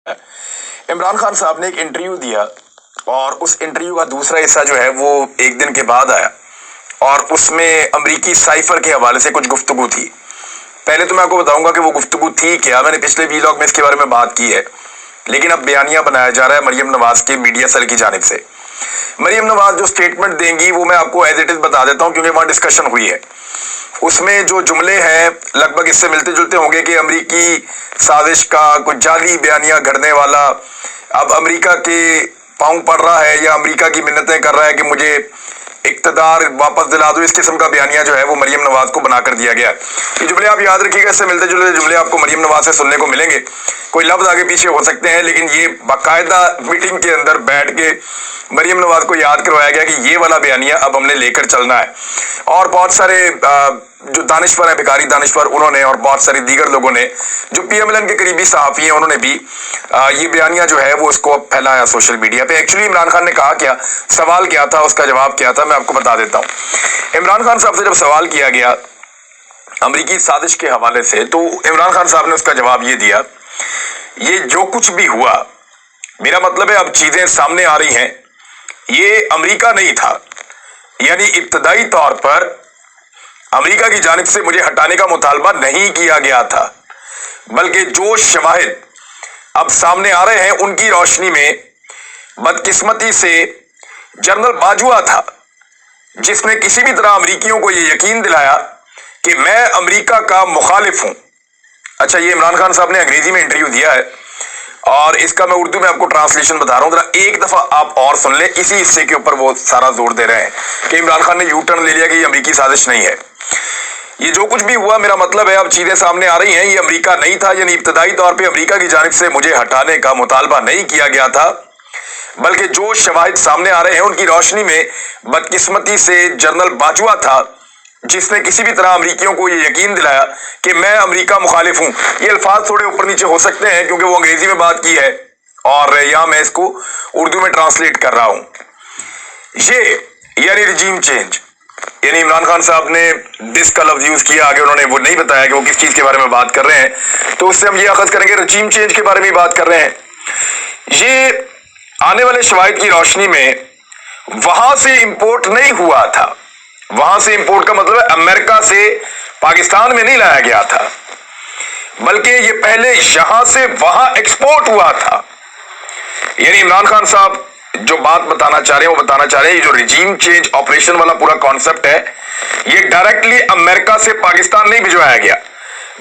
इमरान खान साहब ने एक इंटरव्यू दिया और उस इंटरव्यू का दूसरा हिस्सा जो है वो एक दिन के बाद आया और उसमें अमरीकी साइफर के हवाले से कुछ गुफ्तगू थी। पहले तो मैं आपको बताऊंगा कि वो गुफ्तगू थी क्या। मैंने पिछले वीलॉग में इसके बारे में बात की है, लेकिन अब बयानिया बनाया जा रहा है मरियम नवाज के मीडिया सेल की जानिब से। मरियम नवाज जो स्टेटमेंट देंगी वो मैं आपको एज इट इज बता देता हूँ, क्योंकि वहाँ डिस्कशन हुई है। उसमें जो जुमले हैं लगभग इससे मिलते जुलते होंगे कि अमरीकी साजिश का कुछ जाली बयानिया घड़ने वाला अब अमरीका के पाँव पड़ रहा है या अमरीका की मिन्नतें कर रहा है कि मुझे इक्तदार वापस दिला दो। इस किस्म का बयानिया जो है वो मरियम नवाज को बनाकर दिया गया। ये जुमले आप याद रखिएगा, इससे मिलते जुलते जुमले आपको मरियम नवाज से सुनने को मिलेंगे। कोई लफ्ज आगे पीछे हो सकते हैं, लेकिन ये बाकायदा मीटिंग के अंदर बैठ के मरियम नवाज को याद करवाया गया कि ये वाला बयानिया अब हमने लेकर चलना है। और बहुत सारे जो दानिश्वर है, भिखारी दानिश्वर, उन्होंने और बहुत सारे दीगर लोगों ने जो PMLN के करीबी सहाफ़ी हैं, उन्होंने भी ये बयानिया जो है वो इसको फैलाया सोशल मीडिया पे। एक्चुअली इमरान खान ने कहा क्या, सवाल क्या था, उसका जवाब क्या था, मैं आपको बता देता हूँ। इमरान खान साहब से जब सवाल किया गया अमरीकी साजिश के हवाले से, तो इमरान खान साहब ने उसका जवाब ये दिया, ये जो कुछ भी हुआ, मेरा मतलब है अब चीजें सामने आ रही हैं, ये अमेरिका नहीं था। यानी इब्तदाई तौर पर अमेरिका की जानिब से मुझे हटाने का मुतालबा नहीं किया गया था, बल्कि जो शवाहिद अब सामने आ रहे हैं उनकी रोशनी में बदकिस्मती से जनरल बाजवा था, जिसने किसी भी तरह अमरीकियों को ये यकीन दिलाया कि मैं अमेरिका का मुखालिफ हूं। अच्छा, ये इमरान खान साहब ने अंग्रेजी में इंटरव्यू दिया है और इसका मैं उर्दू में आपको ट्रांसलेशन बता रहा हूं, जरा एक दफा आप और सुन ले। इसी हिस्से के ऊपर वो सारा जोर दे रहे हैं कि इमरान खान ने यू टर्न ले लिया कि ये अमरीकी साजिश नहीं है। ये जो कुछ भी हुआ, मेरा मतलब है अब चीजें सामने आ रही हैं, ये अमेरिका नहीं था। यानी इब्तदाई तौर पे अमेरिका की जानिब से मुझे हटाने का मुतालबा नहीं किया गया था, बल्कि जो शवाहिद सामने आ रहे हैं उनकी रोशनी में बदकिस्मती से जनरल बाजवा था, जिसने किसी भी तरह अमरीकियों को ये यकीन दिलाया कि मैं अमेरिका मुखालिफ हूं। ये अल्फाज थोड़े ऊपर नीचे हो सकते हैं क्योंकि वो अंग्रेजी में बात की है और यहां मैं इसको उर्दू में ट्रांसलेट कर रहा हूं। ये यानी रिजीम चेंज, यानी इमरान खान साहब ने दिस का लफ्ज यूज किया, आगे उन्होंने वो नहीं बताया कि वो किस चीज के बारे में बात कर रहे हैं, तो उससे हम ये अखज़ करेंगे रिजीम चेंज के बारे में बात कर रहे हैं। ये आने वाले शवाहिद की रोशनी में वहां से इंपोर्ट नहीं हुआ था। वहां से इंपोर्ट का मतलब है अमेरिका से पाकिस्तान में नहीं लाया गया था, बल्कि ये पहले यहां से वहां एक्सपोर्ट हुआ था। यानी इमरान खान साहब जो बात बताना चाह रहे हैं वो बताना चाह रहे हैं, ये जो रिजीम चेंज ऑपरेशन वाला पूरा कॉन्सेप्ट है, ये डायरेक्टली अमेरिका से पाकिस्तान नहीं भिजवाया गया,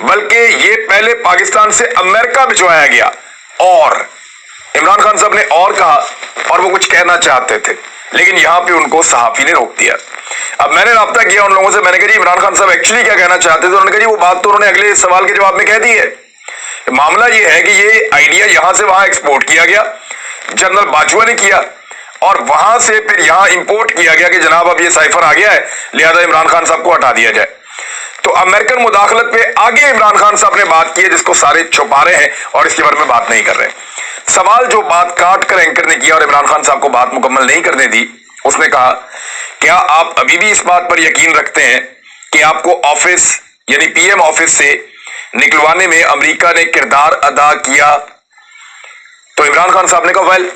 बल्कि ये पहले पाकिस्तान से अमेरिका भिजवाया गया। और इमरान खान साहब ने और कहा, और वो कुछ कहना चाहते थे, लेकिन यहां पे उनको सहाफी ने रोक दिया। अब मैंने राब्ता किया उन लोगों से, मैंने कहा जी इमरान खान साहब एक्चुअली क्या कहना चाहते थे। उन्होंने कहा जी वो बात तो उन्होंने अगले सवाल के जवाब में कह दी है। मामला ये है कि ये आइडिया यहां से वहां एक्सपोर्ट किया गया, जनरल बाजवा ने किया, और वहां से फिर यहां इंपोर्ट किया गया कि जनाब अब ये साइफर आ गया है, लिहाजा इमरान खान साहब को हटा दिया जाए। तो अमेरिकन मुदाखलत पे आगे इमरान खान साहब ने बात की है, जिसको सारे छुपा रहे हैं और इसके बारे में बात नहीं कर रहे। सवाल जो बात काट कर एंकर ने किया और इमरान खान साहब को बात मुकम्मल नहीं करने दी, उसने कहा क्या आप अभी भी इस बात पर यकीन रखते हैं कि आपको ऑफिस यानी PM ऑफिस से निकलवाने में अमेरिका ने किरदार अदा किया? तो इमरान खान साहब ने कहा well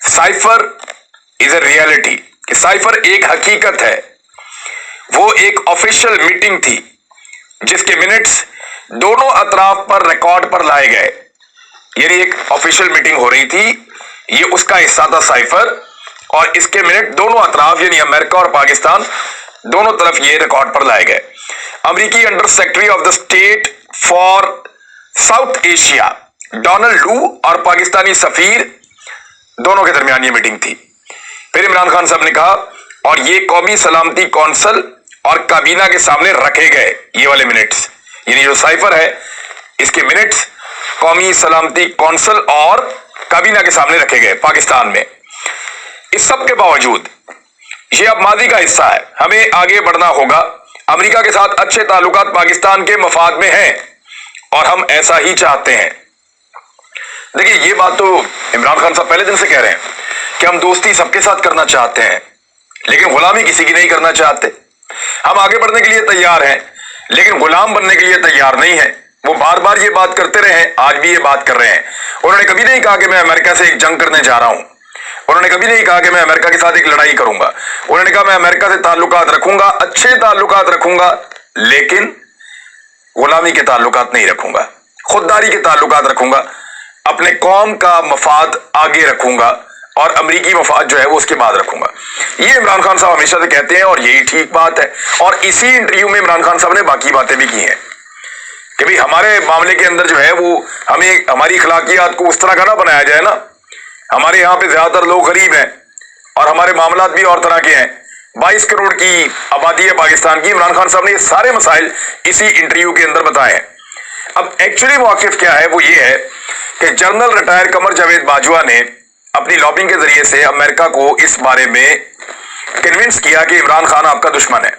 cipher is a reality, कि साइफर एक हकीकत है। वो एक ऑफिशियल मीटिंग थी जिसके मिनट्स दोनों अतराफ पर रिकॉर्ड पर लाए गए। यानी एक ऑफिशियल मीटिंग हो रही थी, ये उसका हिस्सा था साइफर, और इसके मिनट दोनों अतराफ यानी अमेरिका और पाकिस्तान दोनों तरफ ये रिकॉर्ड पर लाए गए। अमेरिकी under secretary of the state for south Asia Donald लू और पाकिस्तानी सफीर दोनों के दरमियान ये मीटिंग थी। फिर इमरान खान साहब ने कहा और ये कौमी सलामती कौंसिल और काबीना के सामने रखे गए ये वाले मिनट्स, यानी जो साइफर है इसके मिनट्स कौमी सलामती कौंसिल और काबीना के सामने रखे गए पाकिस्तान में। इस सब के बावजूद ये अब माजी का हिस्सा है, हमें आगे बढ़ना होगा। अमेरिका के साथ अच्छे ताल्लुकात पाकिस्तान के मफाद में हैं और हम ऐसा ही चाहते हैं। देखिए ये बात तो इमरान खान साहब पहले दिन से कह रहे हैं कि हम दोस्ती सबके साथ करना चाहते हैं, लेकिन गुलामी किसी की नहीं करना चाहते। हम आगे बढ़ने के लिए तैयार हैं, लेकिन गुलाम बनने के लिए तैयार नहीं है। وہ بار بار یہ بات کرتے رہے ہیں، آج بھی یہ بات کر رہے ہیں۔ انہوں نے کبھی نہیں کہا کہ میں امریکہ سے ایک جنگ کرنے جا رہا ہوں، انہوں نے کبھی نہیں کہا کہ میں امریکہ کے ساتھ ایک لڑائی کروں گا، انہوں نے کہا میں امریکہ سے تعلقات رکھوں گا، اچھے تعلقات رکھوں گا، لیکن غلامی کے تعلقات نہیں رکھوں گا، خودداری کے تعلقات رکھوں گا، اپنے قوم کا مفاد آگے رکھوں گا اور امریکی مفاد جو ہے وہ اس کے بعد رکھوں گا۔ یہ عمران خان صاحب ہمیشہ سے کہتے ہیں اور یہی ٹھیک بات ہے، اور اسی انٹرویو میں عمران خان صاحب نے باقی باتیں بھی کی ہیں کہ بھئی ہمارے معاملے کے اندر جو ہے وہ ہمیں ہماری اخلاقیات کو اس طرح کا نہ بنایا جائے نا، ہمارے یہاں پہ زیادہ تر لوگ غریب ہیں اور ہمارے معاملات بھی اور طرح کے ہیں، 22 کروڑ کی آبادی ہے پاکستان کی۔ عمران خان صاحب نے یہ سارے مسائل اسی انٹرویو کے اندر بتائے ہیں۔ اب ایکچولی موقف کیا ہے وہ یہ ہے کہ جنرل ریٹائر قمر جاوید باجوہ نے اپنی لابنگ کے ذریعے سے امریکہ کو اس بارے میں کنونس کیا کہ عمران خان آپ کا دشمن ہے،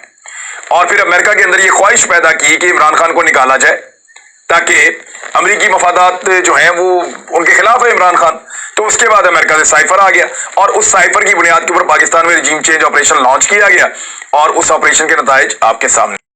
اور پھر امریکہ کے اندر یہ خواہش پیدا کی کہ عمران خان کو نکالا جائے تاکہ امریکی مفادات جو ہیں وہ ان کے خلاف ہے عمران خان۔ تو اس کے بعد امریکہ سے سائفر آ گیا اور اس سائفر کی بنیاد کے اوپر پاکستان میں رجیم چینج آپریشن لانچ کیا گیا، اور اس آپریشن کے نتائج آپ کے سامنے